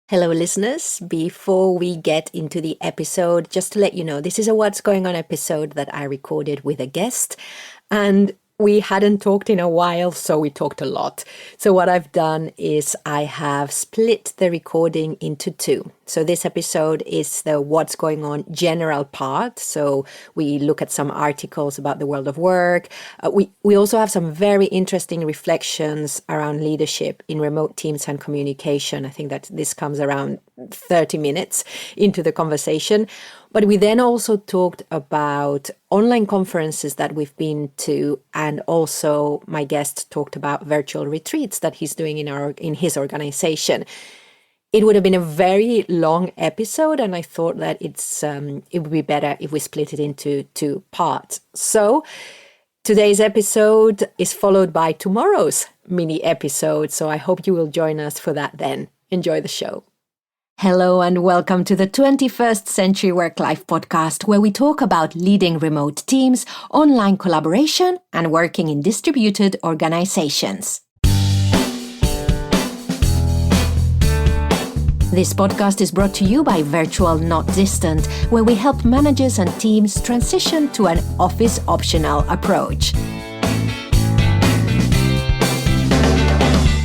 Hello, listeners. Before we get into the episode, just to let you know, this is a What's Going On episode that I recorded with a guest. And we hadn't talked in a while, so we talked a lot. So what I've done is I have split the recording into two. So this episode is the What's Going On general part. So we look at some articles about the world of work. We also have some very interesting reflections around leadership in remote teams and communication. I think that this comes around 30 minutes into the conversation. But we then also talked about online conferences that we've been to, and also my guest talked about virtual retreats that he's doing in his organization. It would have been a very long episode, and I thought that it would be better if we split it into two parts. So today's episode is followed by tomorrow's mini episode, so I hope you will join us for that then. Enjoy the show. Hello and welcome to the 21st Century Work-Life podcast, where we talk about leading remote teams, online collaboration, and working in distributed organizations. This podcast is brought to you by Virtual Not Distant, where we help managers and teams transition to an office-optional approach.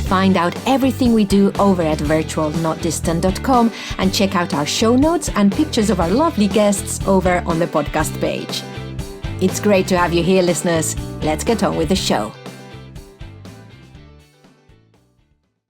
Find out everything we do over at virtualnotdistant.com and check out our show notes and pictures of our lovely guests over on the podcast page. It's great to have you here, listeners. Let's get on with the show.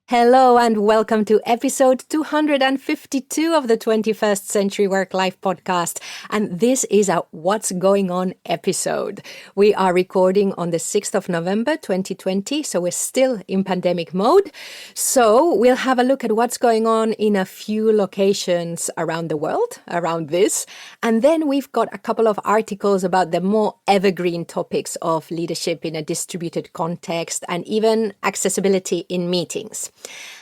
Hello and welcome to episode 252 of the 21st Century Work-Life podcast. And this is a What's Going On episode. We are recording on the 6th of November 2020, so we're still in pandemic mode. So we'll have a look at what's going on in a few locations around the world, around this. And then we've got a couple of articles about the more evergreen topics of leadership in a distributed context and even accessibility in meetings.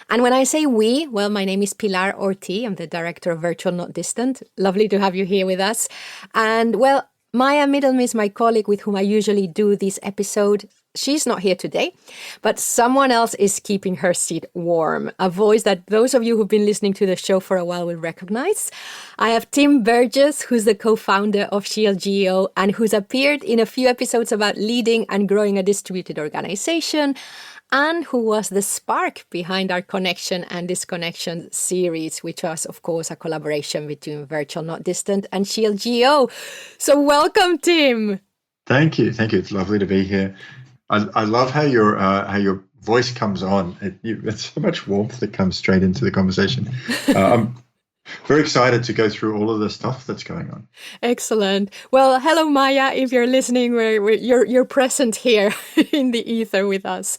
And when I say we, well, my name is Pilar Orti. I'm the director of Virtual Not Distant. Lovely to have you here with us. And well, Maya Middlem is my colleague with whom I usually do this episode. She's not here today, but someone else is keeping her seat warm. A voice that those of you who've been listening to the show for a while will recognize. I have Tim Burgess, who's the co-founder of Shield GEO and who's appeared in a few episodes about leading and growing a distributed organization, and who was the spark behind our Connection and Disconnection series, which was, of course, a collaboration between Virtual Not Distant and Shield GEO. So welcome, Tim. Thank you. It's lovely to be here. I love how your voice comes on. It's so much warmth that comes straight into the conversation. I'm very excited to go through all of the stuff that's going on. Excellent. Well, hello, Maya. If you're listening, you're present here in the ether with us.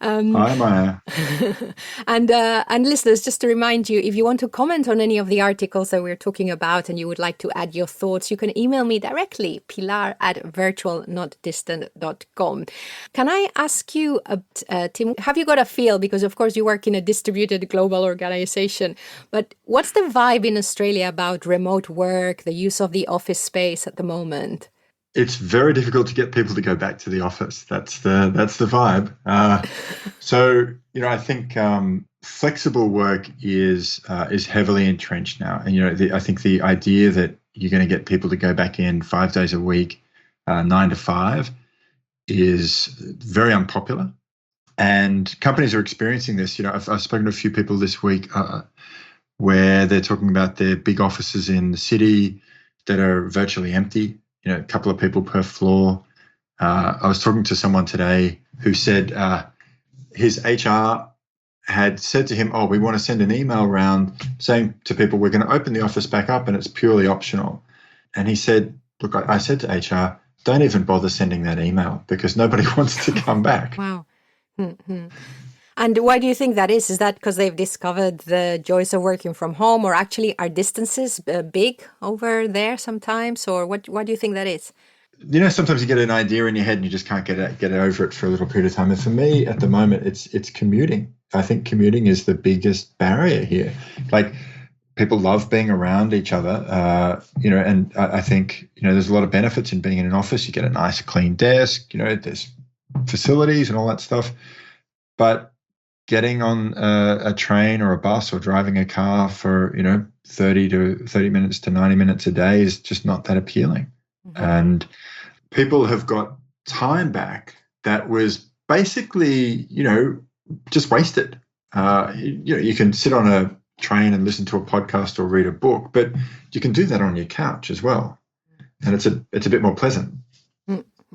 Hi, Maya. And listeners, just to remind you, if you want to comment on any of the articles that we're talking about and you would like to add your thoughts, you can email me directly, pilar@virtualnotdistant.com. Can I ask you, Tim, have you got a feel, because of course you work in a distributed global organization, but what's the vibe in Australia about remote work, the use of the office space at the moment? It's very difficult to get people to go back to the office. That's the vibe. So I think flexible work is heavily entrenched now, and I think the idea that you're going to get people to go back in 5 days a week, 9 to 5, is very unpopular, and companies are experiencing this. I've spoken to a few people this week where they're talking about their big offices in the city that are virtually empty, a couple of people per floor. I was talking to someone today who said his HR had said to him, we want to send an email around saying to people, we're going to open the office back up and it's purely optional. And he said, look, I said to HR, don't even bother sending that email because nobody wants to come back. Wow. Mm-hmm. And why do you think that is? Is that because they've discovered the joys of working from home, or actually are distances big over there sometimes? Or what do you think that is? Sometimes you get an idea in your head and you just can't get over it for a little period of time. And for me, at the moment, it's commuting. I think commuting is the biggest barrier here. Like, people love being around each other, and I think, there's a lot of benefits in being in an office. You get a nice, clean desk, there's facilities and all that stuff. But getting on a train or a bus or driving a car for 30 minutes to 90 minutes a day is just not that appealing. Mm-hmm. And people have got time back that was basically just wasted. You can sit on a train and listen to a podcast or read a book, but you can do that on your couch as well, and it's a bit more pleasant.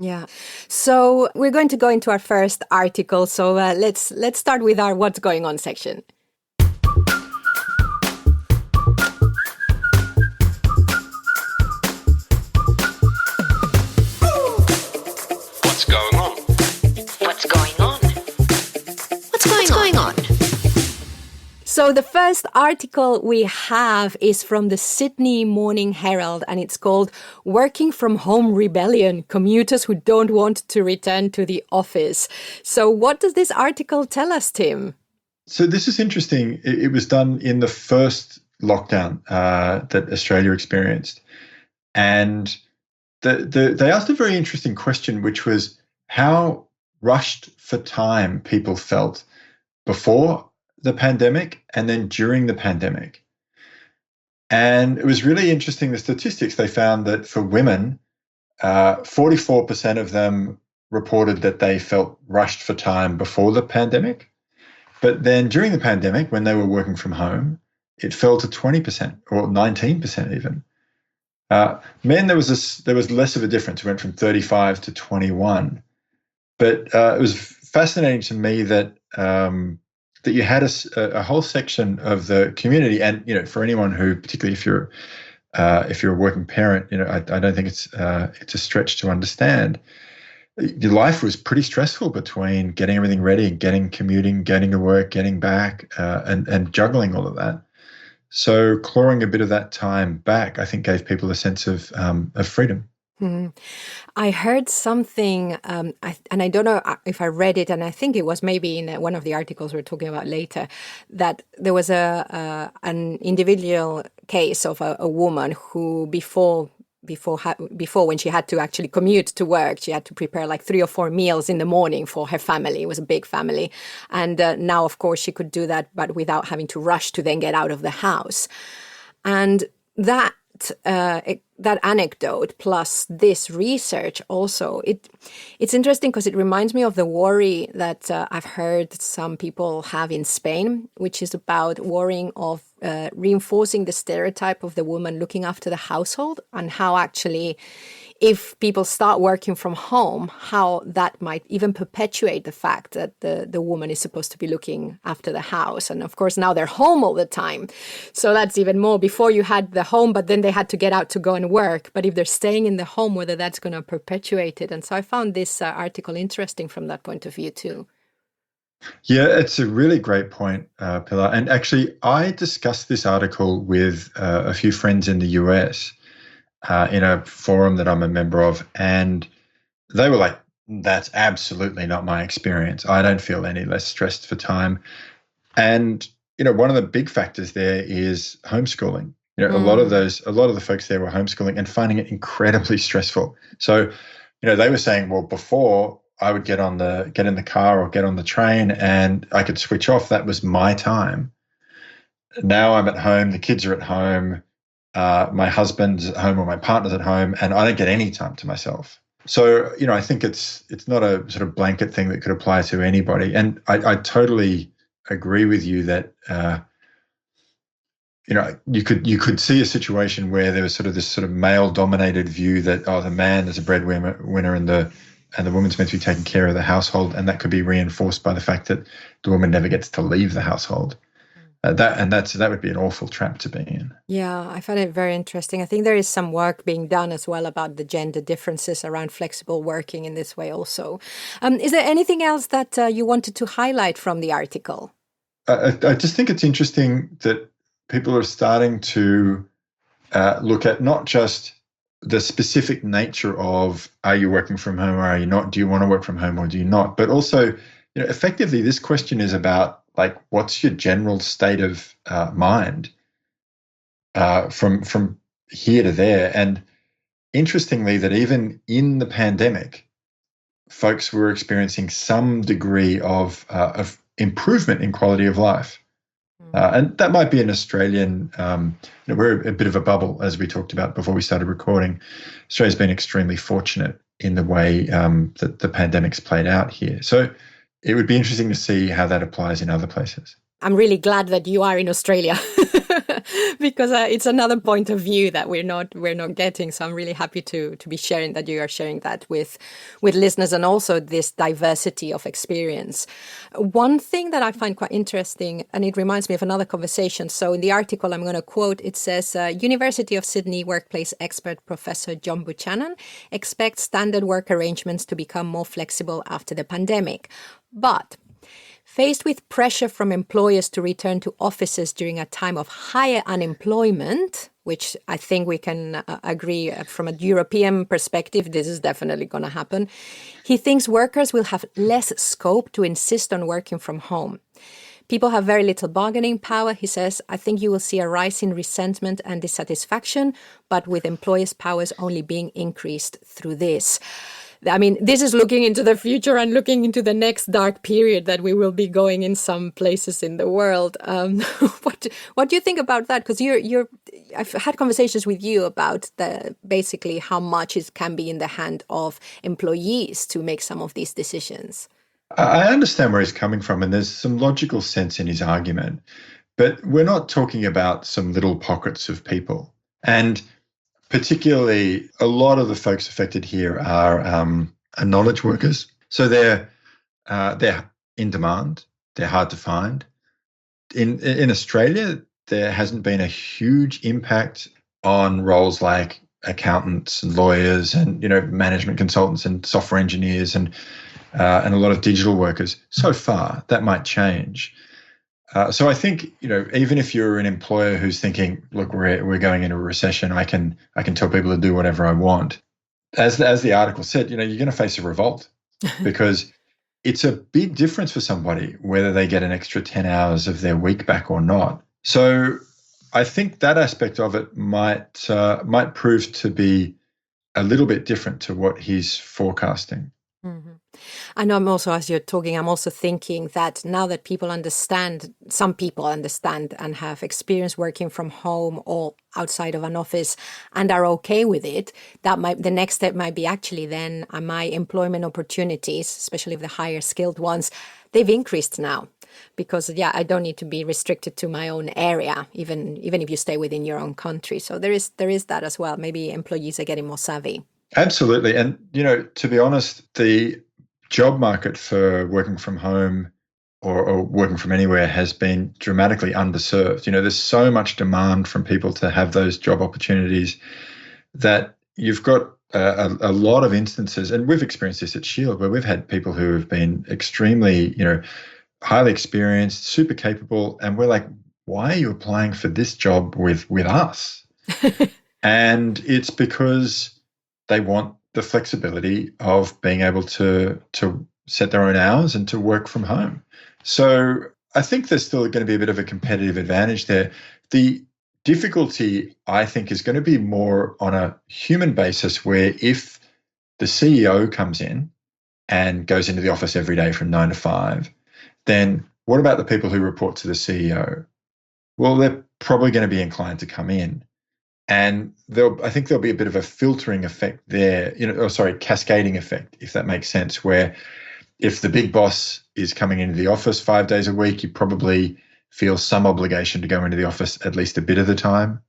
Yeah. So we're going to go into our first article. So let's start with our What's Going On section. What's going on? What's going on? What's going on? So the first article we have is from the Sydney Morning Herald, and it's called Working from Home Rebellion, Commuters Who Don't Want to Return to the Office. So what does this article tell us, Tim? So this is interesting. It was done in the first lockdown that Australia experienced. And they asked a very interesting question, which was how rushed for time people felt before the pandemic and then during the pandemic. And it was really interesting, the statistics. They found that for women, 44% of them reported that they felt rushed for time before the pandemic. But then during the pandemic, when they were working from home, it fell to 20% or 19% even. Men, there was less of a difference. It went from 35 to 21. But it was fascinating to me that that you had a whole section of the community, and for anyone who, particularly if you're a working parent, I don't think it's a stretch to understand. Your life was pretty stressful between getting everything ready and commuting, getting to work, getting back, and juggling all of that. So clawing a bit of that time back, I think, gave people a sense of freedom. I heard something, and I don't know if I read it, and I think it was maybe in one of the articles we're talking about later, that there was an individual case of a woman who before when she had to actually commute to work, she had to prepare like 3 or 4 meals in the morning for her family. It was a big family. And now, of course, she could do that, but without having to rush to then get out of the house. And that anecdote plus this research also, it's interesting because it reminds me of the worry that I've heard some people have in Spain, which is about worrying of reinforcing the stereotype of the woman looking after the household, and how actually if people start working from home, how that might even perpetuate the fact that the woman is supposed to be looking after the house. And of course, now they're home all the time. So that's even more. Before you had the home, but then they had to get out to go and work. But if they're staying in the home, whether that's going to perpetuate it. And so I found this article interesting from that point of view too. Yeah, it's a really great point, Pilar. And actually, I discussed this article with a few friends in the US in a forum that I'm a member of, and they were like, that's absolutely not my experience. I don't feel any less stressed for time. And, one of the big factors there is homeschooling. A lot of the folks there were homeschooling and finding it incredibly stressful. So, they were saying, well, before I would get in the car or get on the train and I could switch off. That was my time. Now I'm at home, the kids are at home, my husband's at home or my partner's at home, and I don't get any time to myself. So, I think it's not a sort of blanket thing that could apply to anybody. And I totally agree with you that, you could see a situation where there was sort of this sort of male-dominated view that, the man is a breadwinner and the woman's meant to be taking care of the household, and that could be reinforced by the fact that the woman never gets to leave the household. That would be an awful trap to be in. Yeah, I find it very interesting. I think there is some work being done as well about the gender differences around flexible working in this way also. Is there anything else that you wanted to highlight from the article? I just think it's interesting that people are starting to look at not just the specific nature of, are you working from home or are you not? Do you want to work from home or do you not? But also, effectively, this question is about, like, what's your general state of mind from here to there? And interestingly, that even in the pandemic, folks were experiencing some degree of improvement in quality of life. And that might be an Australian, we're a bit of a bubble, as we talked about before we started recording. Australia's been extremely fortunate in the way that the pandemic's played out here. So it would be interesting to see how that applies in other places. I'm really glad that you are in Australia because it's another point of view that we're not getting. So I'm really happy to be sharing that you are sharing that with listeners, and also this diversity of experience. One thing that I find quite interesting, and it reminds me of another conversation. So in the article I'm going to quote, it says, University of Sydney workplace expert Professor John Buchanan expects standard work arrangements to become more flexible after the pandemic. But faced with pressure from employers to return to offices during a time of higher unemployment, which I think we can agree from a European perspective, this is definitely going to happen, he thinks workers will have less scope to insist on working from home. People have very little bargaining power, he says. I think you will see a rise in resentment and dissatisfaction, but with employers' powers only being increased through this. I mean, this is looking into the future and looking into the next dark period that we will be going in some places in the world. What do you think about that? Because I've had conversations with you about basically how much it can be in the hand of employees to make some of these decisions. I understand where he's coming from, and there's some logical sense in his argument, but we're not talking about some little pockets of people. And particularly, a lot of the folks affected here are knowledge workers. So they're in demand. They're hard to find. In Australia, there hasn't been a huge impact on roles like accountants and lawyers and management consultants and software engineers and a lot of digital workers. So far, that might change. So I think, even if you're an employer who's thinking, look, we're going into a recession, I can tell people to do whatever I want. As the article said, you're going to face a revolt because it's a big difference for somebody whether they get an extra 10 hours of their week back or not. So I think that aspect of it might prove to be a little bit different to what he's forecasting. Mm-hmm. I know as you're talking, I'm also thinking that now that some people understand and have experience working from home or outside of an office and are okay with it, the next step might be actually then my employment opportunities, especially the higher skilled ones, they've increased now. Because, I don't need to be restricted to my own area, even if you stay within your own country. So there is that as well. Maybe employees are getting more savvy. Absolutely. And, to be honest, the job market for working from home or working from anywhere has been dramatically underserved. There's so much demand from people to have those job opportunities that you've got a lot of instances, and we've experienced this at Shield, where we've had people who have been extremely, highly experienced, super capable, and we're like, why are you applying for this job with us? And it's because they want the flexibility of being able to set their own hours and to work from home. So I think there's still going to be a bit of a competitive advantage there. The difficulty, I think, is going to be more on a human basis, where if the CEO comes in and goes into the office every day from 9 to 5, then what about the people who report to the CEO? Well, they're probably going to be inclined to come in. And I think there'll be a bit of a filtering effect there, cascading effect, if that makes sense, where if the big boss is coming into the office 5 days a week, you probably feel some obligation to go into the office at least a bit of the time.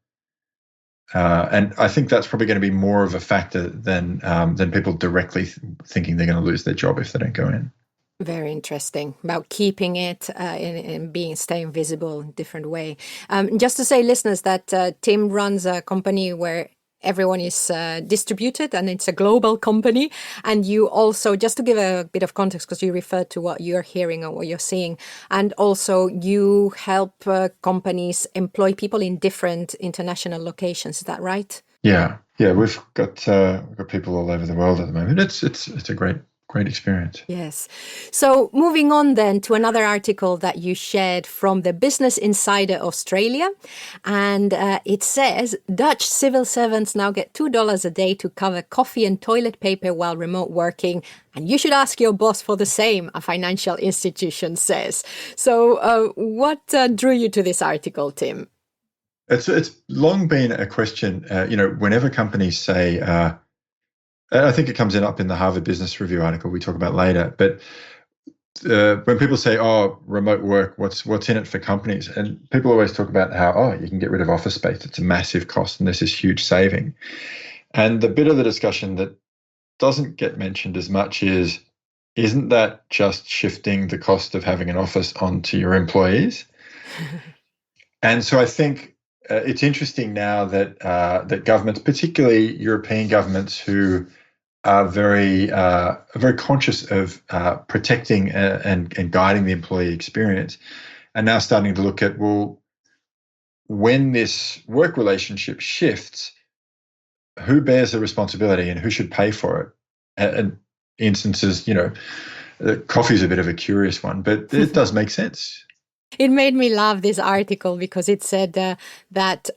And I think that's probably going to be more of a factor than people directly thinking they're going to lose their job if they don't go in. Very interesting about keeping it and staying visible in a different way. Just to say, listeners, that Tim runs a company where everyone is distributed, and it's a global company. And you also, just to give a bit of context, because you referred to what you're hearing or what you're seeing, and also you help companies employ people in different international locations. Is that right? Yeah, we've got people all over the world at the moment. It's a great great experience. Yes. So moving on then to another article that you shared from the Business Insider Australia. And it says Dutch civil servants now get $2 a day to cover coffee and toilet paper while remote working. And you should ask your boss for the same, a financial institution says. So what drew you to this article, Tim? It's long been a question, whenever companies say, I think it comes up in the Harvard Business Review article we talk about later, but when people say, oh, remote work, what's in it for companies? And people always talk about how, you can get rid of office space. It's a massive cost and there's this huge saving. And the bit of the discussion that doesn't get mentioned as much isn't that just shifting the cost of having an office onto your employees? And so I think it's interesting now that governments, particularly European governments who are very conscious of protecting and guiding the employee experience, are now starting to look at, well, when this work relationship shifts, who bears the responsibility and who should pay for it? And instances, coffee is a bit of a curious one, but it does make sense. It made me laugh, this article, because it said that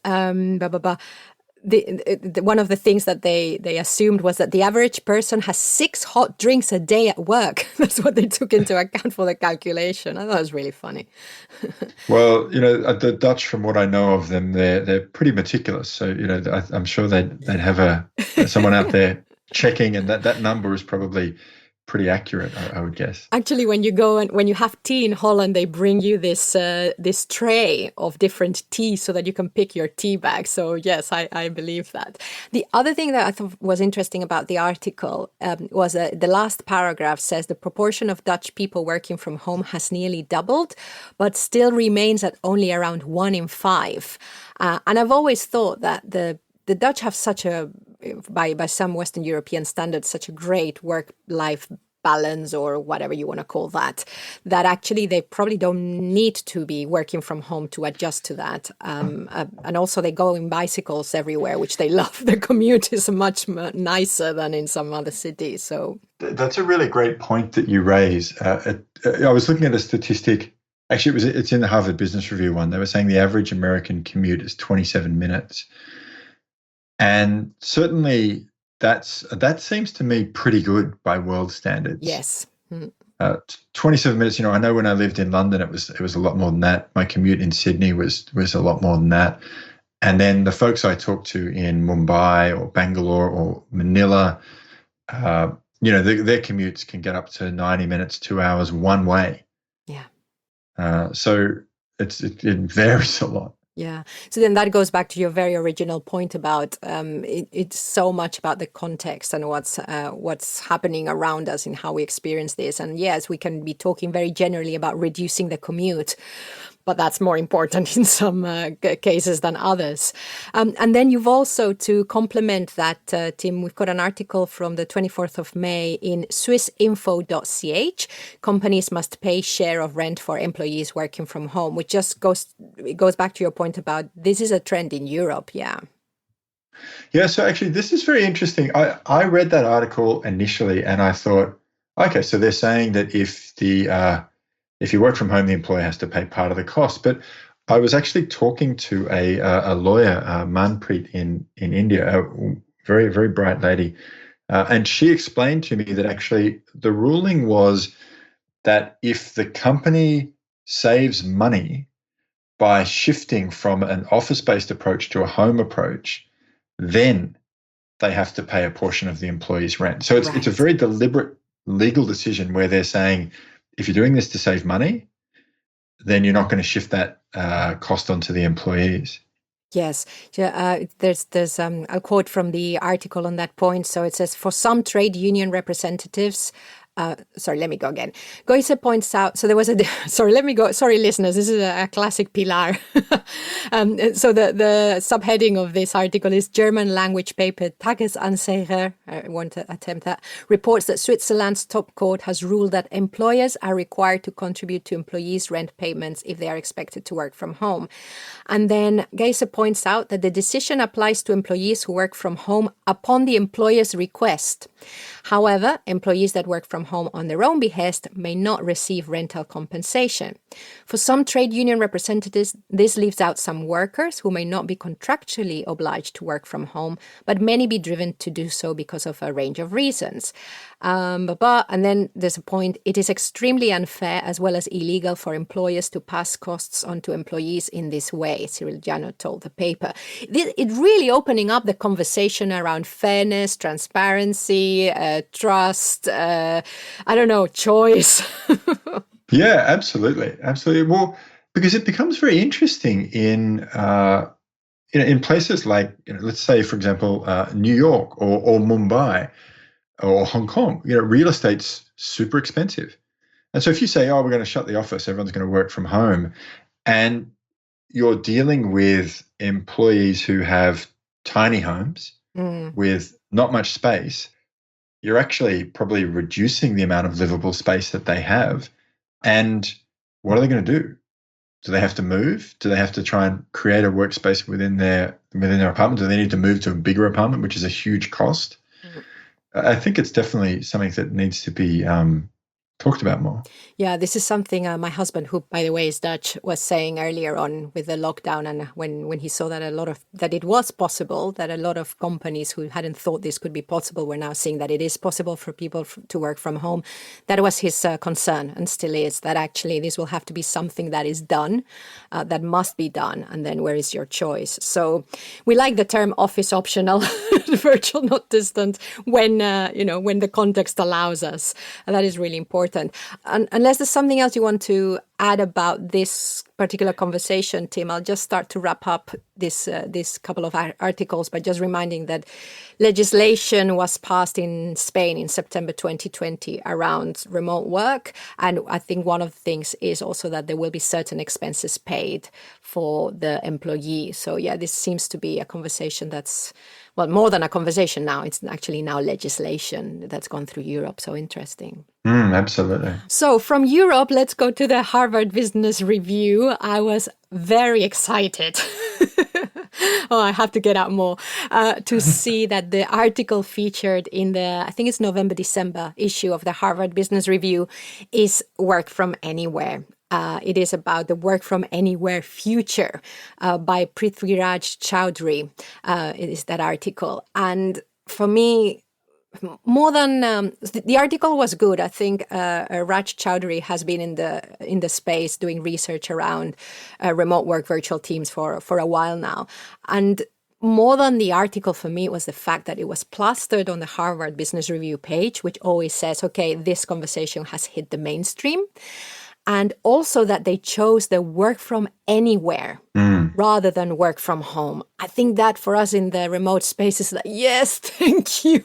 one of the things that they assumed was that the average person has 6 hot drinks a day at work. That's what they took into account for the calculation. I thought it was really funny. Well, the Dutch, from what I know of them, they're pretty meticulous. So, I'm sure they'd have someone out there checking, and that number is probably pretty accurate, I would guess. Actually, when you have tea in Holland, they bring you this tray of different tea so that you can pick your tea bag. So yes, I believe that. The other thing that I thought was interesting about the article was the last paragraph says the proportion of Dutch people working from home has nearly doubled, but still remains at only around 1 in 5. And I've always thought that the Dutch have such a, by some Western European standards, such a great work-life balance, or whatever you want to call that actually they probably don't need to be working from home to adjust to that. And also they go in bicycles everywhere, which they love. The commute is much nicer than in some other cities. So that's a really great point that you raise. I was looking at a statistic. Actually, it's in the Harvard Business Review one. They were saying the average American commute is 27 minutes. And certainly that seems to me pretty good by world standards. Yes. 27 minutes, I know when I lived in London, it was a lot more than that. My commute in Sydney was a lot more than that. And then the folks I talked to in Mumbai or Bangalore or Manila, their commutes can get up to 90 minutes, 2 hours one way. Yeah. So it varies a lot. Yeah. So then that goes back to your very original point about it's so much about the context and what's happening around us and how we experience this. And yes, we can be talking very generally about reducing the commute, but that's more important in some cases than others. And then you've also, to complement that, Tim, we've got an article from the 24th of May in swissinfo.ch. Companies must pay share of rent for employees working from home, which just goes back to your point about this is a trend in Europe. Yeah. Yeah, so actually this is very interesting. I read that article initially and I thought, okay, so they're saying that if you work from home, the employer has to pay part of the cost. But I was actually talking to a lawyer, Manpreet in India, a very, very bright lady. And she explained to me that actually the ruling was that if the company saves money by shifting from an office-based approach to a home approach, then they have to pay a portion of the employee's rent. So it's a very deliberate legal decision where they're saying, if you're doing this to save money, then you're not going to shift that cost onto the employees. Yes, there's a quote from the article on that point. So it says, for some trade union representatives, sorry, let me go again. Goise points out, so there was sorry, listeners, this is a classic Pilar. So the subheading of this article is German language paper Tagesanzeiger, I want to attempt that, reports that Switzerland's top court has ruled that employers are required to contribute to employees' rent payments if they are expected to work from home. And then Goise points out that the decision applies to employees who work from home upon the employer's request. However, employees that work from from home on their own behest may not receive rental compensation. For some trade union representatives, this leaves out some workers who may not be contractually obliged to work from home, but many be driven to do so because of a range of reasons. And then there's a point, it is extremely unfair as well as illegal for employers to pass costs on to employees in this way, Cyril Jano told the paper. It really opening up the conversation around fairness, transparency, trust, choice. Yeah, absolutely. Absolutely. Well, because it becomes very interesting in places like, let's say, for example, New York or Mumbai or Hong Kong. Real estate's super expensive. And so if you say, we're going to shut the office, everyone's going to work from home, and you're dealing with employees who have tiny homes with not much space, you're actually probably reducing the amount of livable space that they have. And what are they going to do? Do they have to move? Do they have to try and create a workspace within their apartment? Do they need to move to a bigger apartment, which is a huge cost? I think it's definitely something that needs to be talked about more. Yeah, this is something my husband, who, by the way, is Dutch, was saying earlier on with the lockdown, and when he saw that that it was possible, that a lot of companies who hadn't thought this could be possible were now seeing that it is possible for people to work from home. That was his concern, and still is, that actually this will have to be something that is done, that must be done, and then where is your choice? So we like the term office optional, virtual, not distant, when the context allows us. And that is really important. And unless there's something else you want to add about this particular conversation, Tim, I'll just start to wrap up this couple of articles by just reminding that legislation was passed in Spain in September 2020 around remote work. And I think one of the things is also that there will be certain expenses paid for the employee. So yeah, this seems to be a conversation that's, well, more than a conversation now. It's actually now legislation that's gone through Europe. So interesting. Absolutely. So from Europe, let's go to the Harvard Business Review. I was very excited. I have to get out more to see that the article featured in the, I think it's November-December issue of the Harvard Business Review is work from anywhere. It is about the work from anywhere future by Prithviraj Chowdhury. It is that article. And for me, more than the article was good. I think Raj Chowdhury has been in the space doing research around remote work virtual teams for a while now. And more than the article for me was the fact that it was plastered on the Harvard Business Review page, which always says, okay, this conversation has hit the mainstream. And also that they chose the work from anywhere rather than work from home. I think that for us in the remote space is like, yes, thank you.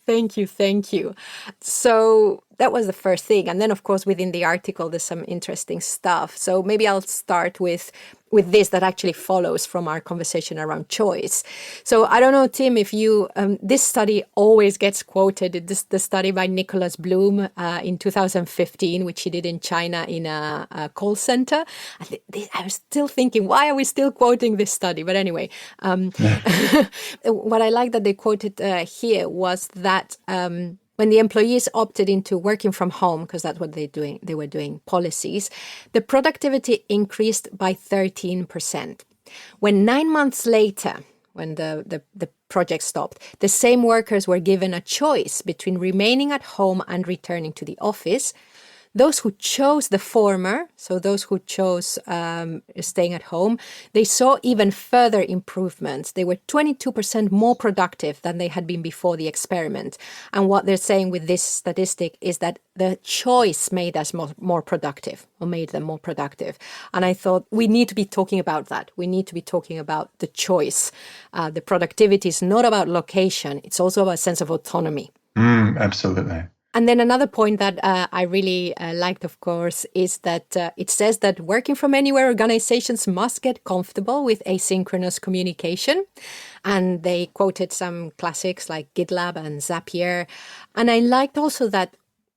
Thank you. So that was the first thing. And then, of course, within the article, there's some interesting stuff. So maybe I'll start with this that actually follows from our conversation around choice. So I don't know, Tim, if you, this study always gets quoted, the study by Nicholas Bloom in 2015, which he did in China in a call center. I was still thinking, why are we still quoting this study? But anyway, what I like that they quoted here was that when the employees opted into working from home, because that's what they were doing policies, the productivity increased by 13%. When 9 months later, when the project stopped, the same workers were given a choice between remaining at home and returning to the office. Those who chose the former, so those who chose staying at home, they saw even further improvements. They were 22% more productive than they had been before the experiment. And what they're saying with this statistic is that the choice made us more productive, or made them more productive. And I thought we need to be talking about that. We need to be talking about the choice. The productivity is not about location. It's also about a sense of autonomy. Absolutely. And then another point that I really liked, of course, is that it says that working from anywhere organizations must get comfortable with asynchronous communication. And they quoted some classics like GitLab and Zapier. And I liked also that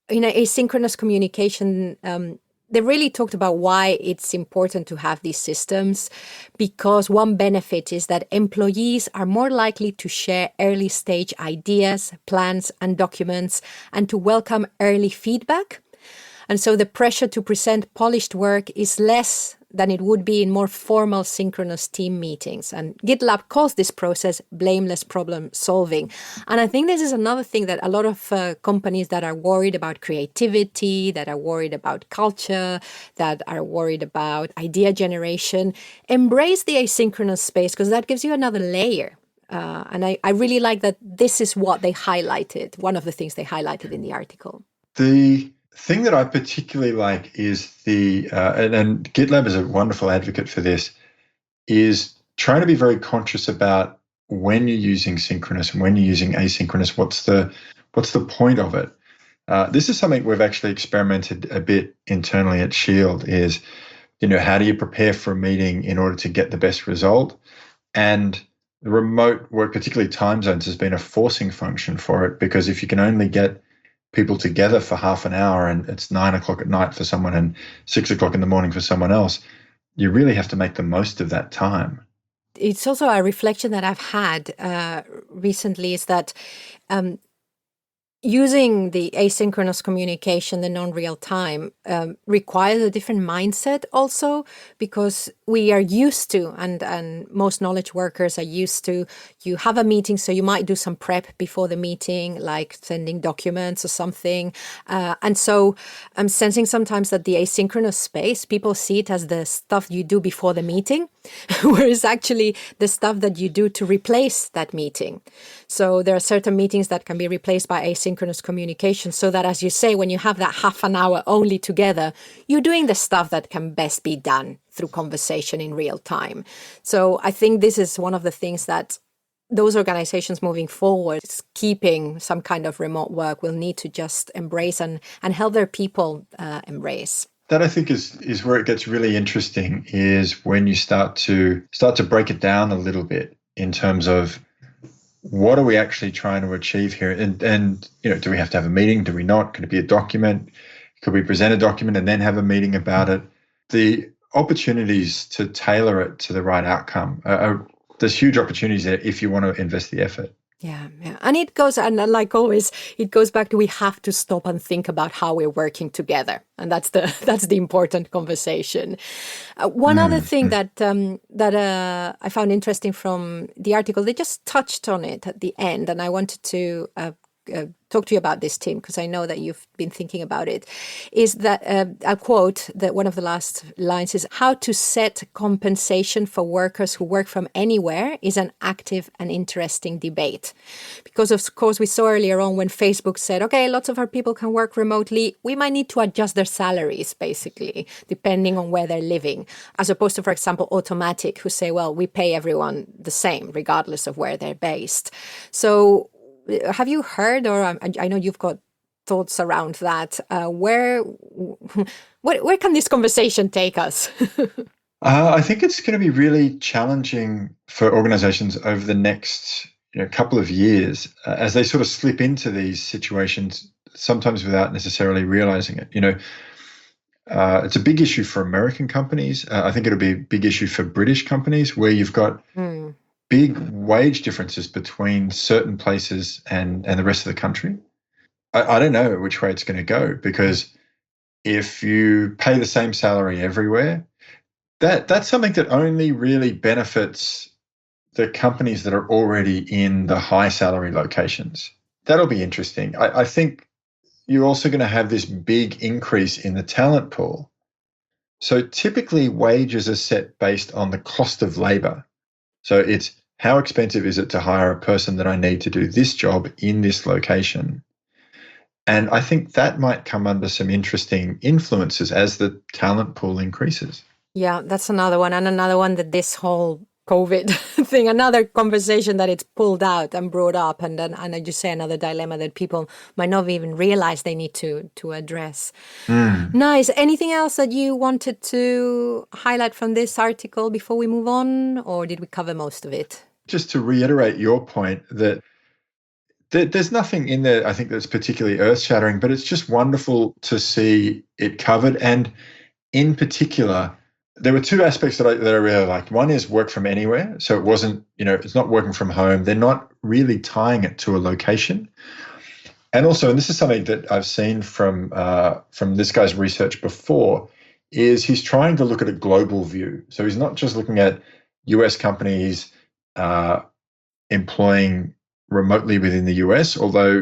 in asynchronous communication, they really talked about why it's important to have these systems, because one benefit is that employees are more likely to share early stage ideas, plans, and documents, and to welcome early feedback. And so the pressure to present polished work is less than it would be in more formal synchronous team meetings. And GitLab calls this process blameless problem solving. And I think this is another thing that a lot of companies that are worried about creativity, that are worried about culture, that are worried about idea generation, embrace the asynchronous space, because that gives you another layer. And I really like that this is what they highlighted, one of the things they highlighted in the article. The thing that I particularly like is and GitLab is a wonderful advocate for this, is trying to be very conscious about when you're using synchronous and when you're using asynchronous. What's the point of it? This is something we've actually experimented a bit internally at Shield. Is how do you prepare for a meeting in order to get the best result? And the remote work, particularly time zones, has been a forcing function for it, because if you can only get people together for half an hour and it's 9 o'clock at night for someone and 6 o'clock in the morning for someone else, you really have to make the most of that time. It's also a reflection that I've had recently, is that using the asynchronous communication, the non-real time, requires a different mindset also, because we are used to, and most knowledge workers are used to, you have a meeting, so you might do some prep before the meeting, like sending documents or something. And so I'm sensing sometimes that the asynchronous space, people see it as the stuff you do before the meeting, whereas actually the stuff that you do to replace that meeting. So there are certain meetings that can be replaced by asynchronous communication, so that, as you say, when you have that half an hour only together, you're doing the stuff that can best be done through conversation in real time. So I think this is one of the things that those organizations moving forward, keeping some kind of remote work, will need to just embrace and help their people embrace. That, I think, is where it gets really interesting, is when you start to break it down a little bit in terms of what are we actually trying to achieve here? And do we have to have a meeting? Do we not? Could it be a document? Could we present a document and then have a meeting about it? The opportunities to tailor it to the right outcome there's huge opportunities there if you want to invest the effort. Yeah. And it goes, and like always, it goes back to, we have to stop and think about how we're working together. And that's the important conversation. One other thing that I found interesting from the article, they just touched on it at the end, and I wanted to talk to you about this, Tim, because I know that you've been thinking about it, is that I'll quote that one of the last lines is, how to set compensation for workers who work from anywhere is an active and interesting debate. Because of course we saw earlier on when Facebook said, okay, lots of our people can work remotely, we might need to adjust their salaries, basically, depending on where they're living, as opposed to, for example, Automatic, who say, well, we pay everyone the same, regardless of where they're based. So have you heard, or I know you've got thoughts around that, where can this conversation take us? I think it's going to be really challenging for organizations over the next couple of years as they sort of slip into these situations, sometimes without necessarily realizing it. It's a big issue for American companies. I think it'll be a big issue for British companies, where you've got big wage differences between certain places and the rest of the country. I don't know which way it's going to go, because if you pay the same salary everywhere, that's something that only really benefits the companies that are already in the high salary locations. That'll be interesting. I think you're also going to have this big increase in the talent pool. So typically wages are set based on the cost of labor. So it's, how expensive is it to hire a person that I need to do this job in this location? And I think that might come under some interesting influences as the talent pool increases. Yeah, that's another one. And another one that this whole COVID thing, another conversation that it's pulled out and brought up. And I just say another dilemma that people might not even realize they need to address. Nice. Anything else that you wanted to highlight from this article before we move on, or did we cover most of it? Just to reiterate your point that there's nothing in there, I think, that's particularly earth-shattering, but it's just wonderful to see it covered. And in particular, there were two aspects that I really liked. One is work from anywhere. So it wasn't, it's not working from home. They're not really tying it to a location. And also, and this is something that I've seen from this guy's research before, is he's trying to look at a global view. So he's not just looking at US companies employing remotely within the US, although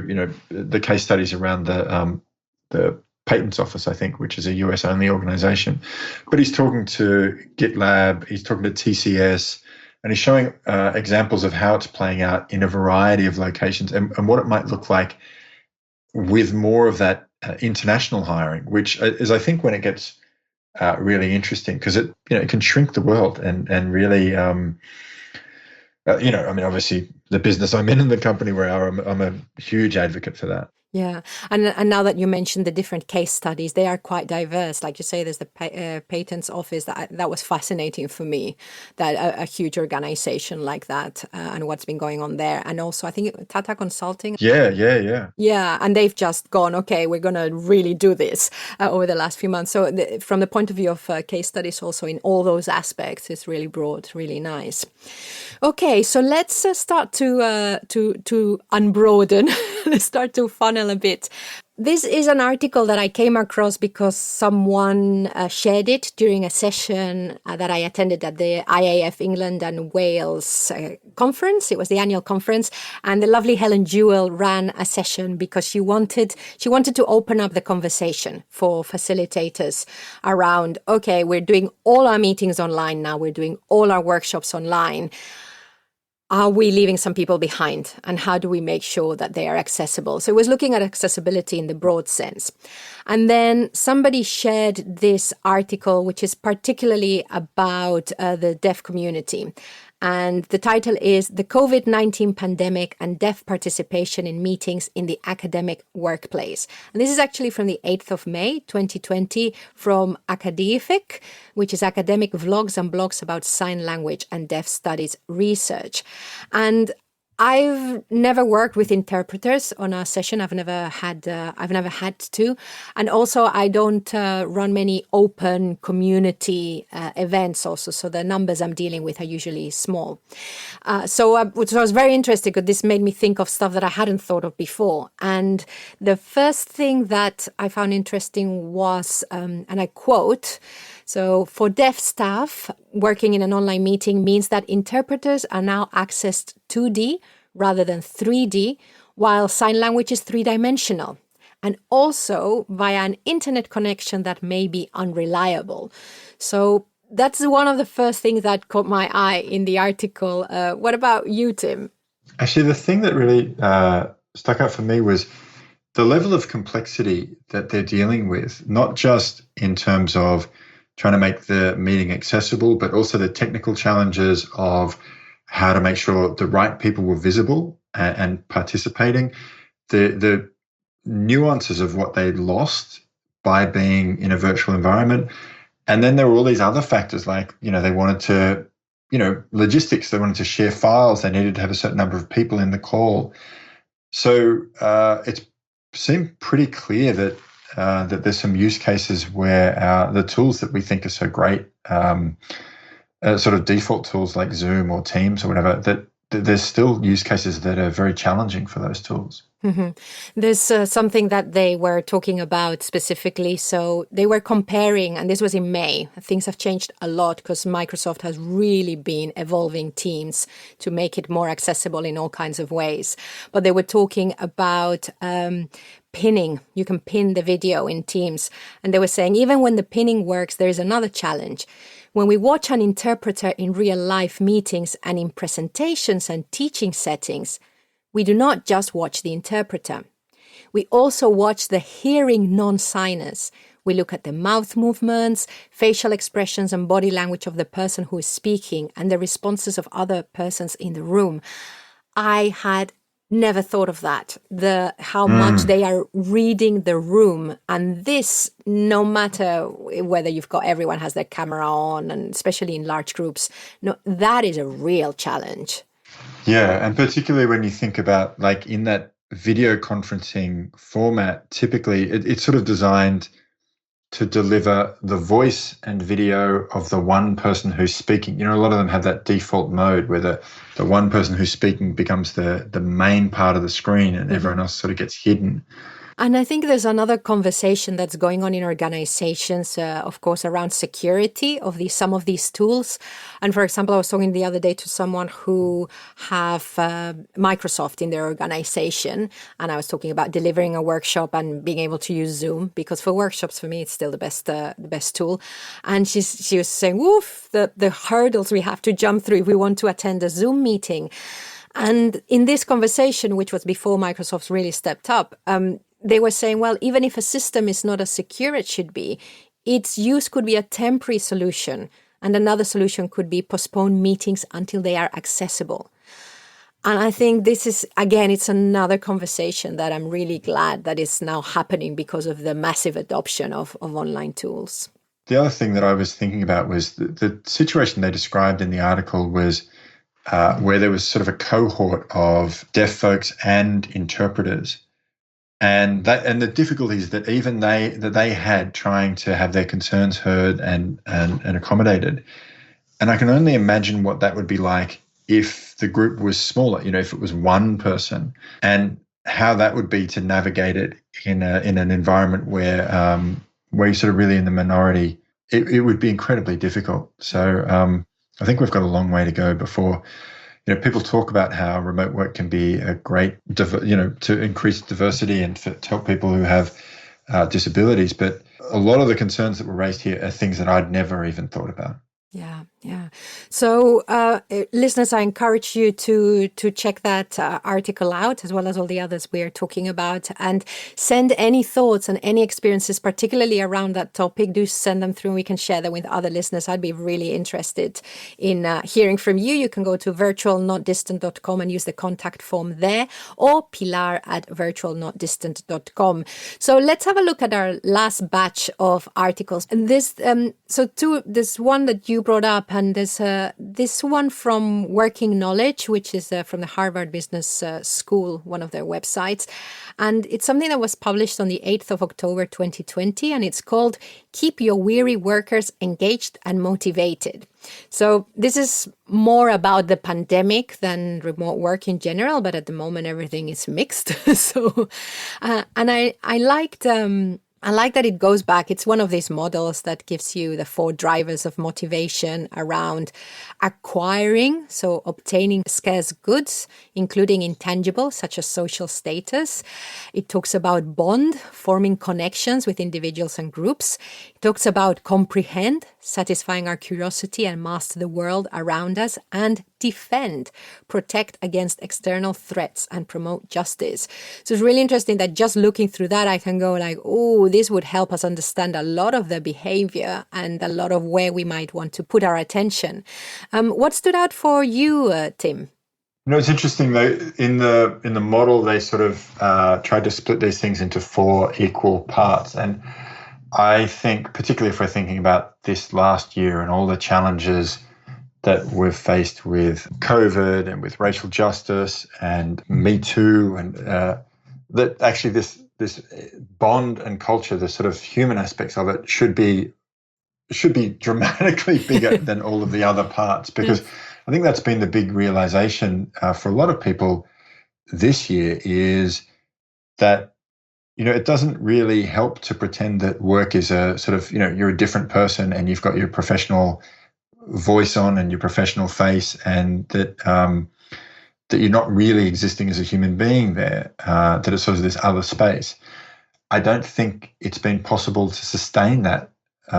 the case studies around the Patents Office, I think, which is a US only organization, but he's talking to GitLab, he's talking to TCS, and he's showing examples of how it's playing out in a variety of locations and what it might look like with more of that international hiring, which is, I think, when it gets really interesting, because it can shrink the world and really. Obviously, the business I'm in the company where I'm a huge advocate for that. Yeah, and now that you mentioned the different case studies, they are quite diverse. Like you say, there's the Patents Office that was fascinating for me, that a huge organization like that and what's been going on there. And also, I think Tata Consulting. Yeah. Yeah, and they've just gone, okay, we're going to really do this over the last few months. So from the point of view of case studies, also in all those aspects, it's really broad, really nice. Okay, so let's start to unbroaden. Let's start to funnel a bit. This is an article that I came across because someone shared it during a session that I attended at the IAF England and Wales conference. It was the annual conference, and the lovely Helen Jewell ran a session because she wanted to open up the conversation for facilitators around, okay, we're doing all our meetings online now, we're doing all our workshops online. Are we leaving some people behind, and how do we make sure that they are accessible? So it was looking at accessibility in the broad sense. And then somebody shared this article, which is particularly about the deaf community. And the title is The COVID-19 Pandemic and Deaf Participation in Meetings in the Academic Workplace. And this is actually from the 8th of May, 2020, from Academic, which is Academic Vlogs and Blogs about Sign Language and Deaf Studies Research. And I've never worked with interpreters on a session. I've never had to, and also I don't run many open community events. Also, so the numbers I'm dealing with are usually small. So I was very interested because this made me think of stuff that I hadn't thought of before. And the first thing that I found interesting was, and I quote. So for deaf staff, working in an online meeting means that interpreters are now accessed 2D rather than 3D, while sign language is three-dimensional, and also via an internet connection that may be unreliable. So that's one of the first things that caught my eye in the article. What about you, Tim? Actually, the thing that really stuck out for me was the level of complexity that they're dealing with, not just in terms of trying to make the meeting accessible, but also the technical challenges of how to make sure the right people were visible and participating, the nuances of what they lost by being in a virtual environment. And then there were all these other factors like, they wanted to, logistics, they wanted to share files, they needed to have a certain number of people in the call. So it seemed pretty clear that there's some use cases where the tools that we think are so great, sort of default tools like Zoom or Teams or whatever, that there's still use cases that are very challenging for those tools. Mm-hmm. There's something that they were talking about specifically. So they were comparing, and this was in May. Things have changed a lot because Microsoft has really been evolving Teams to make it more accessible in all kinds of ways. But they were talking about pinning. You can pin the video in Teams. And they were saying even when the pinning works, there is another challenge. When we watch an interpreter in real life meetings and in presentations and teaching settings, we do not just watch the interpreter. We also watch the hearing non-signers. We look at the mouth movements, facial expressions and body language of the person who is speaking and the responses of other persons in the room. I had never thought of that, how much they are reading the room. And this, no matter whether everyone has their camera on, and especially in large groups, no, that is a real challenge. Yeah, and particularly when you think about like in that video conferencing format, typically it's sort of designed to deliver the voice and video of the one person who's speaking. A lot of them have that default mode where the one person who's speaking becomes the main part of the screen and everyone else sort of gets hidden. And I think there's another conversation that's going on in organizations, of course, around security of some of these tools. And for example, I was talking the other day to someone who have Microsoft in their organization, and I was talking about delivering a workshop and being able to use Zoom, because for workshops, for me, it's still the best tool. And she was saying, "Woof, the hurdles we have to jump through if we want to attend a Zoom meeting." And in this conversation, which was before Microsoft really stepped up, they were saying, well, even if a system is not as secure it should be, its use could be a temporary solution. And another solution could be postpone meetings until they are accessible. And I think this is, again, it's another conversation that I'm really glad that is now happening because of the massive adoption of online tools. The other thing that I was thinking about was the situation they described in the article was where there was sort of a cohort of deaf folks and interpreters. And the difficulties that even they had trying to have their concerns heard and accommodated. And I can only imagine what that would be like if the group was smaller, if it was one person, and how that would be to navigate it in an environment where you're sort of really in the minority. It would be incredibly difficult. So I think we've got a long way to go before. People talk about how remote work can be a great, to increase diversity and to help people who have disabilities. But a lot of the concerns that were raised here are things that I'd never even thought about. Yeah. So, listeners, I encourage you to check that article out, as well as all the others we are talking about, and send any thoughts and any experiences, particularly around that topic. Do send them through, and we can share them with other listeners. I'd be really interested in hearing from you. You can go to virtualnotdistant.com and use the contact form there, or pilar@virtualnotdistant.com. So let's have a look at our last batch of articles. And this, this one that you brought up, and there's this one from Working Knowledge, which is from the Harvard Business School, one of their websites. And it's something that was published on the 8th of October 2020, and it's called Keep Your Weary Workers Engaged and Motivated. So this is more about the pandemic than remote work in general, but at the moment everything is mixed. So, and I liked... I like that it goes back. It's one of these models that gives you the 4 drivers of motivation around acquiring, so obtaining scarce goods, including intangible, such as social status. It talks about bond, forming connections with individuals and groups. It talks about comprehend, satisfying our curiosity and master the world around us, and defend, protect against external threats and promote justice. So it's really interesting that just looking through that, I can go like, oh, this would help us understand a lot of the behavior and a lot of where we might want to put our attention. What stood out for you, Tim? It's interesting though. In the model, they sort of tried to split these things into 4 equal parts, and I think, particularly if we're thinking about this last year and all the challenges that we've faced with COVID and with racial justice and Me Too, and that actually this bond and culture, the sort of human aspects of it, should be dramatically bigger than all of the other parts, because I think that's been the big realization for a lot of people this year, is that it doesn't really help to pretend that work is a sort of, you're a different person and you've got your professional voice on and your professional face, and that you're not really existing as a human being there, that it's sort of this other space. I don't think it's been possible to sustain that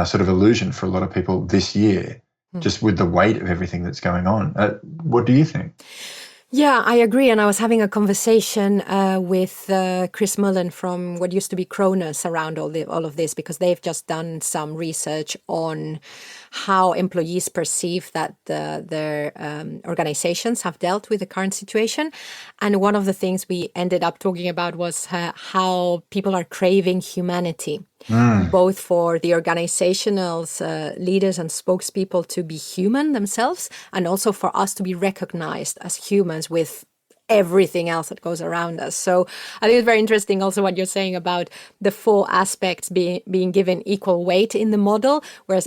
sort of illusion for a lot of people this year, just with the weight of everything that's going on. What do you think? Yeah, I agree. And I was having a conversation with Chris Mullen from what used to be Kronos around all of this, because they've just done some research on how employees perceive that their organizations have dealt with the current situation. And one of the things we ended up talking about was how people are craving humanity. Both for the organizational's leaders and spokespeople to be human themselves, and also for us to be recognized as humans with everything else that goes around us. So I think it's very interesting also what you're saying about the four aspects being given equal weight in the model, whereas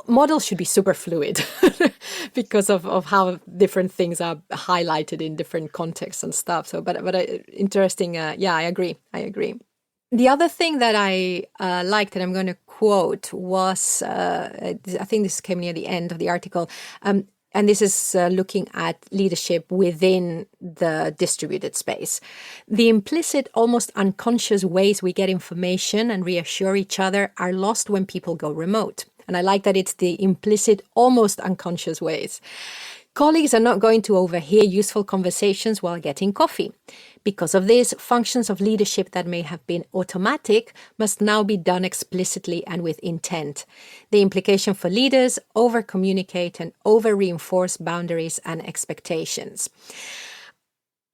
models should be super fluid because of how different things are highlighted in different contexts and stuff. So, but interesting. Yeah, I agree. The other thing that I liked, and I'm going to quote, was I think this came near the end of the article. And this is looking at leadership within the distributed space. The implicit, almost unconscious ways we get information and reassure each other are lost when people go remote. And I like that it's the implicit, almost unconscious ways. Colleagues are not going to overhear useful conversations while getting coffee. Because of this, functions of leadership that may have been automatic must now be done explicitly and with intent. The implication for leaders: over-communicate and over-reinforce boundaries and expectations.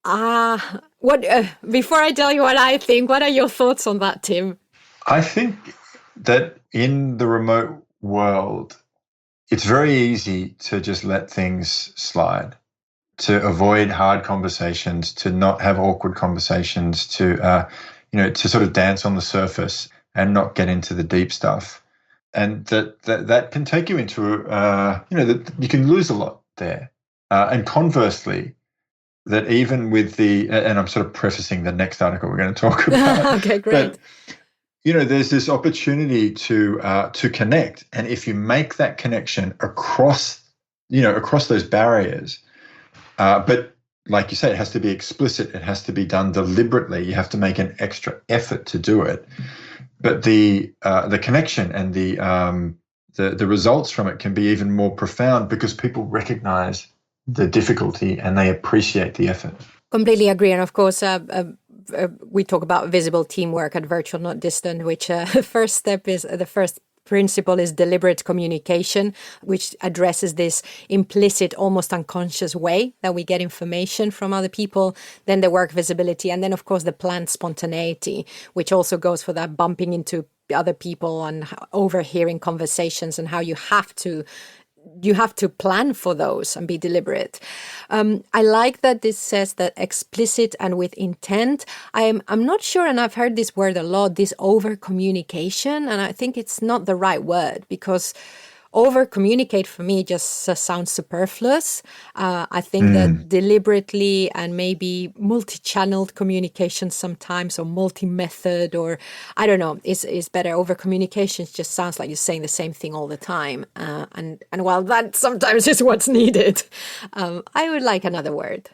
Before I tell you what I think, what are your thoughts on that, Tim? I think that in the remote world, it's very easy to just let things slide, to avoid hard conversations, to not have awkward conversations, to to sort of dance on the surface and not get into the deep stuff, and that can take you into that you can lose a lot there. And conversely, that even with and I'm sort of prefacing the next article we're going to talk about. Okay, great. But, there's this opportunity to connect, and if you make that connection across those barriers. But like you say, it has to be explicit. It has to be done deliberately. You have to make an extra effort to do it. But the connection and the results from it can be even more profound because people recognize the difficulty and they appreciate the effort. Completely agree. And of course, we talk about visible teamwork at Virtual Not Distant, which the first principle is deliberate communication, which addresses this implicit, almost unconscious way that we get information from other people, then the work visibility, and then, of course, the planned spontaneity, which also goes for that bumping into other people and overhearing conversations and how you have to plan for those and be deliberate. I like that this says that explicit and with intent. I'm not sure, and I've heard this word a lot, this over communication, and I think it's not the right word because over communicate for me just sounds superfluous. I think that deliberately and maybe multi-channeled communication sometimes, or multi-method, or I don't know, is better. Over communication just sounds like you're saying the same thing all the time. And while that sometimes is what's needed, I would like another word.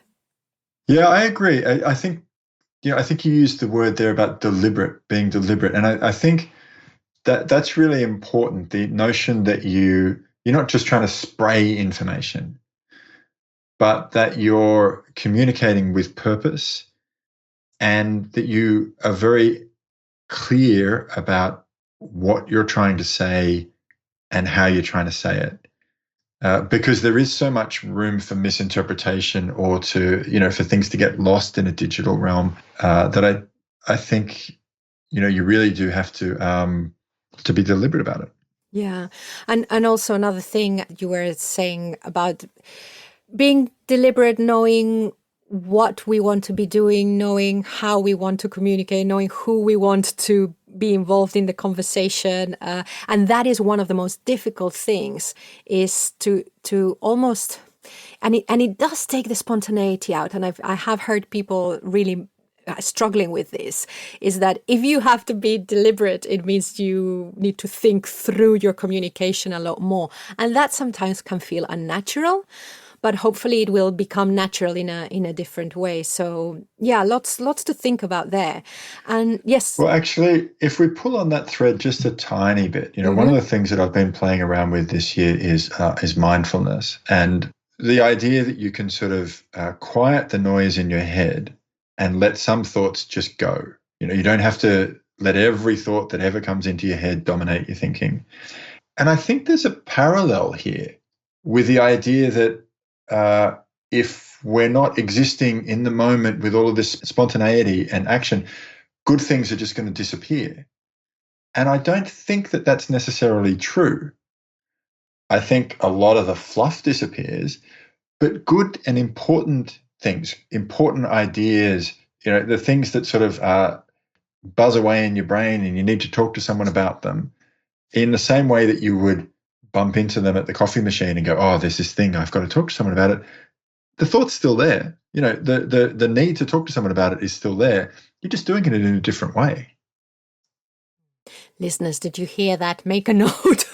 Yeah, I agree. I think you used the word there about being deliberate. And I think that's really important. The notion that you're not just trying to spray information, but that you're communicating with purpose and that you are very clear about what you're trying to say and how you're trying to say it. Because there is so much room for misinterpretation or for things to get lost in a digital realm that I think, you really do have to be deliberate about it. Yeah. And also another thing you were saying about being deliberate, knowing what we want to be doing, knowing how we want to communicate, knowing who we want to be involved in the conversation. And that is one of the most difficult things, is to almost, and it does take the spontaneity out. And I have heard people really struggling with this, is that if you have to be deliberate, it means you need to think through your communication a lot more. And that sometimes can feel unnatural, but hopefully it will become natural in a different way. So yeah, lots to think about there. And yes. Well, actually, if we pull on that thread just a tiny bit, one of the things that I've been playing around with this year is mindfulness, and the idea that you can sort of quiet the noise in your head and let some thoughts just go. You don't have to let every thought that ever comes into your head dominate your thinking. And I think there's a parallel here with the idea that if we're not existing in the moment with all of this spontaneity and action, good things are just going to disappear. And I don't think that that's necessarily true. I think a lot of the fluff disappears, but good and important things, important ideas, the things that sort of buzz away in your brain and you need to talk to someone about them in the same way that you would bump into them at the coffee machine and go, oh, there's this thing, I've got to talk to someone about it. The thought's still there. The need to talk to someone about it is still there. You're just doing it in a different way. Listeners, did you hear that? Make a note.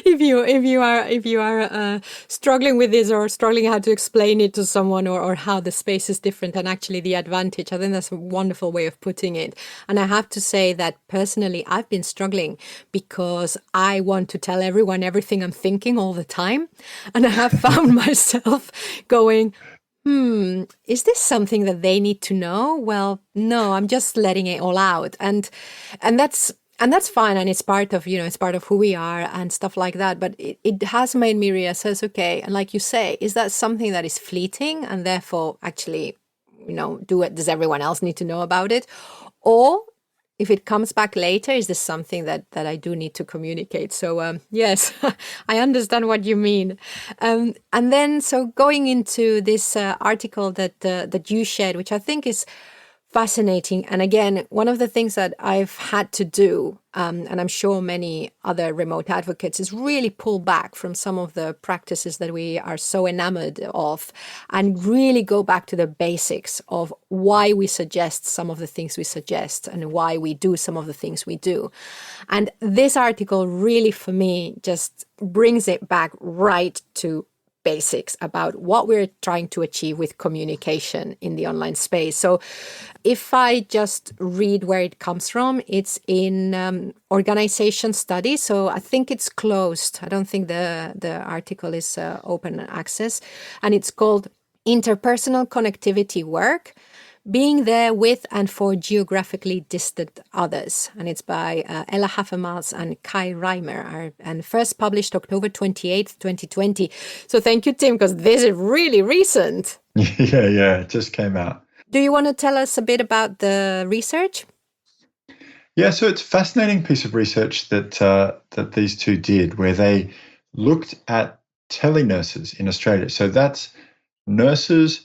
if you are struggling with this or struggling how to explain it to someone or how the space is different and actually the advantage. I think that's a wonderful way of putting it. And I have to say that personally, I've been struggling because I want to tell everyone everything I'm thinking all the time. And I have found myself going, is this something that they need to know? Well, no, I'm just letting it all out. And that's fine. And it's part of, it's part of who we are and stuff like that. But it has made me reassess, okay. And like you say, is that something that is fleeting and therefore actually, does everyone else need to know about it? Or if it comes back later, is this something that I do need to communicate? So yes, I understand what you mean. And then, so going into this article that you shared, which I think is fascinating. And again, one of the things that I've had to do, and I'm sure many other remote advocates, is really pull back from some of the practices that we are so enamored of and really go back to the basics of why we suggest some of the things we suggest and why we do some of the things we do. And this article really, for me, just brings it back right to basics about what we're trying to achieve with communication in the online space. So if I just read where it comes from, it's in organization studies. So I think it's closed. I don't think the article is open access. And it's called Interpersonal Connectivity Work, Being There With and For Geographically Distant Others. And it's by Ella Hafermals and Kai Reimer, and first published October 28th, 2020. So thank you, Tim, because this is really recent. Yeah, it just came out. Do you want to tell us a bit about the research? Yeah, so it's a fascinating piece of research that these two did, where they looked at telenurses in Australia. So that's nurses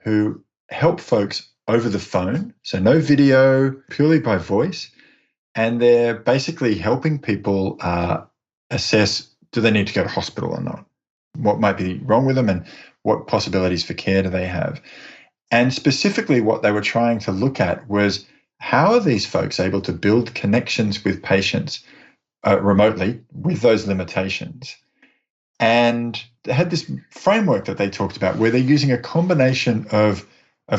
who help folks over the phone, so no video, purely by voice, and they're basically helping people assess, do they need to go to hospital or not? What might be wrong with them and what possibilities for care do they have? And specifically what they were trying to look at was, how are these folks able to build connections with patients remotely with those limitations? And they had this framework that they talked about where they're using a combination of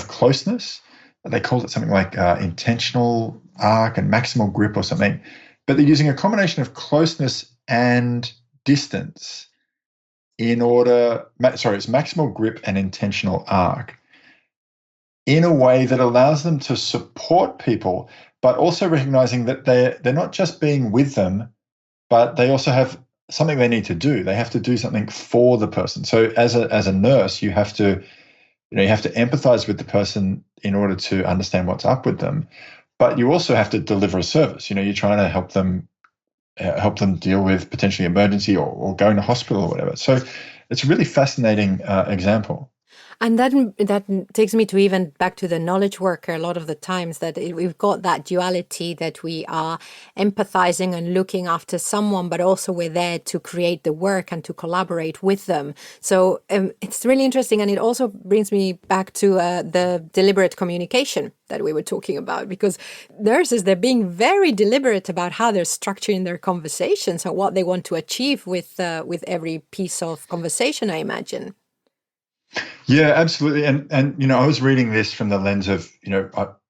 closeness. They called it something like intentional arc and maximal grip or something. But they're using a combination of closeness and distance it's maximal grip and intentional arc in a way that allows them to support people, but also recognizing that they're not just being with them, but they also have something they need to do. They have to do something for the person. So as a nurse, you have to empathize with the person in order to understand what's up with them, but you also have to deliver a service. You're trying to help them deal with potentially emergency or going to hospital or whatever. So it's a really fascinating example. And that takes me to even back to the knowledge worker a lot of the times, that we've got that duality that we are empathizing and looking after someone, but also we're there to create the work and to collaborate with them. So it's really interesting. And it also brings me back to the deliberate communication that we were talking about, because nurses, they're being very deliberate about how they're structuring their conversations and what they want to achieve with every piece of conversation, I imagine. Yeah, absolutely. And I was reading this from the lens of,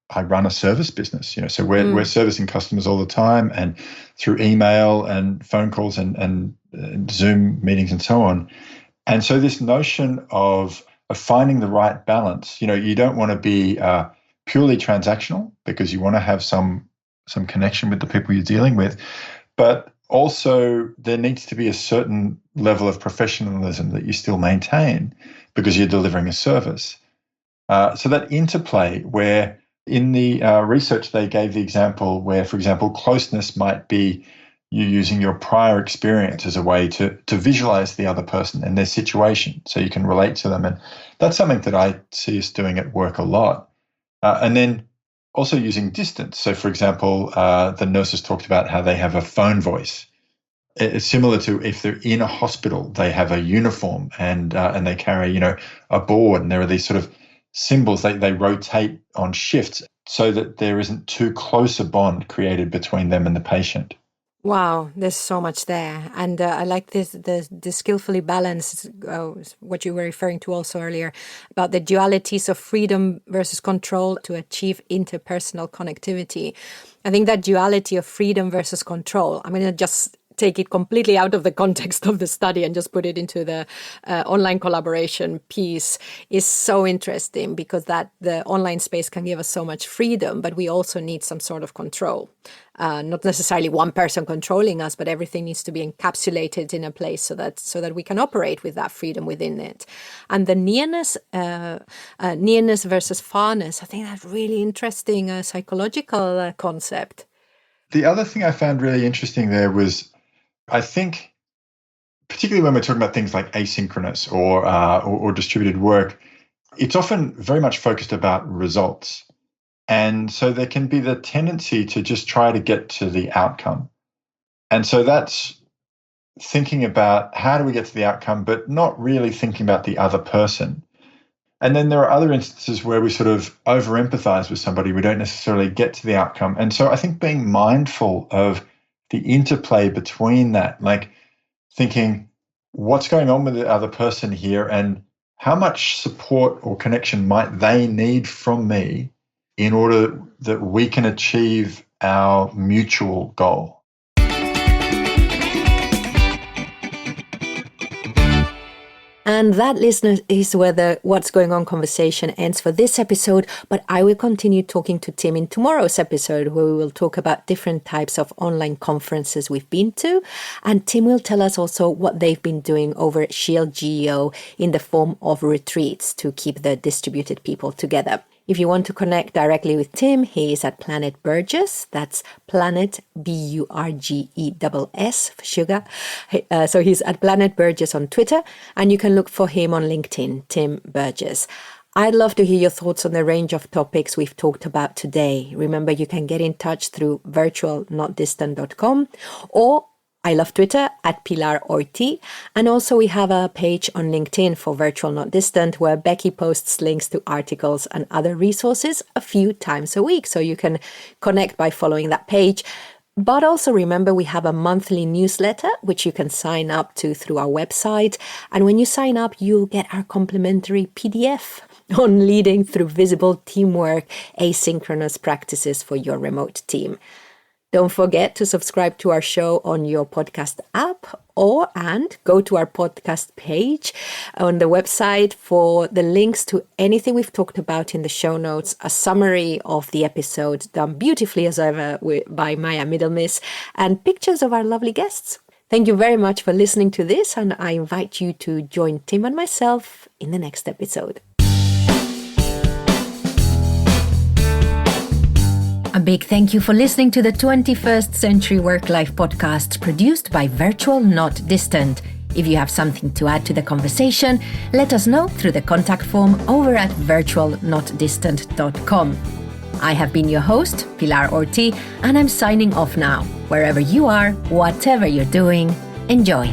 I run a service business, so we're servicing customers all the time, and through email and phone calls and Zoom meetings and so on. And so this notion of finding the right balance, you don't want to be purely transactional, because you want to have some connection with the people you're dealing with, but also there needs to be a certain level of professionalism that you still maintain, because you're delivering a service. So that interplay, where in the research they gave the example where, for example, closeness might be you're using your prior experience as a way to visualize the other person and their situation so you can relate to them. And that's something that I see us doing at work a lot. And then also using distance. So, for example, the nurses talked about how they have a phone voice. It's similar to if they're in a hospital, they have a uniform and they carry, a board, and there are these sort of symbols. They rotate on shifts so that there isn't too close a bond created between them and the patient. Wow, there's so much there. And I like the skillfully balanced, what you were referring to also earlier, about the dualities of freedom versus control to achieve interpersonal connectivity. I think that duality of freedom versus control, I'm going to just take it completely out of the context of the study and just put it into the online collaboration piece, is so interesting, because that the online space can give us so much freedom, but we also need some sort of control. Not necessarily one person controlling us, but everything needs to be encapsulated in a place so that we can operate with that freedom within it. And the nearness versus farness, I think that's really interesting psychological concept. The other thing I found really interesting there was, I think, particularly when we're talking about things like asynchronous or distributed work, it's often very much focused about results. And so there can be the tendency to just try to get to the outcome. And so that's thinking about how do we get to the outcome, but not really thinking about the other person. And then there are other instances where we sort of over-empathize with somebody. We don't necessarily get to the outcome. And so I think being mindful of the interplay between that, like thinking, what's going on with the other person here, and how much support or connection might they need from me in order that we can achieve our mutual goal. And that, listeners, is where the What's Going On conversation ends for this episode. But I will continue talking to Tim in tomorrow's episode, where we will talk about different types of online conferences we've been to. And Tim will tell us also what they've been doing over at Shield GEO in the form of retreats to keep the distributed people together. If you want to connect directly with Tim, he is at Planet Burgess. That's Planet Burgess for sugar. So he's at Planet Burgess on Twitter, and you can look for him on LinkedIn, Tim Burgess. I'd love to hear your thoughts on the range of topics we've talked about today. Remember, you can get in touch through virtualnotdistant.com, or I love Twitter at Pilar Orti. And also we have a page on LinkedIn for Virtual Not Distant, where Becky posts links to articles and other resources a few times a week. So you can connect by following that page. But also remember, we have a monthly newsletter, which you can sign up to through our website. And when you sign up, you'll get our complimentary PDF on leading through visible teamwork, asynchronous practices for your remote team. Don't forget to subscribe to our show on your podcast app, and go to our podcast page on the website for the links to anything we've talked about in the show notes, a summary of the episode done beautifully as ever by Maya Middlemiss, and pictures of our lovely guests. Thank you very much for listening to this, and I invite you to join Tim and myself in the next episode. A big thank you for listening to the 21st Century Work-Life podcast produced by Virtual Not Distant. If you have something to add to the conversation, let us know through the contact form over at virtualnotdistant.com. I have been your host, Pilar Orti, and I'm signing off now. Wherever you are, whatever you're doing, enjoy.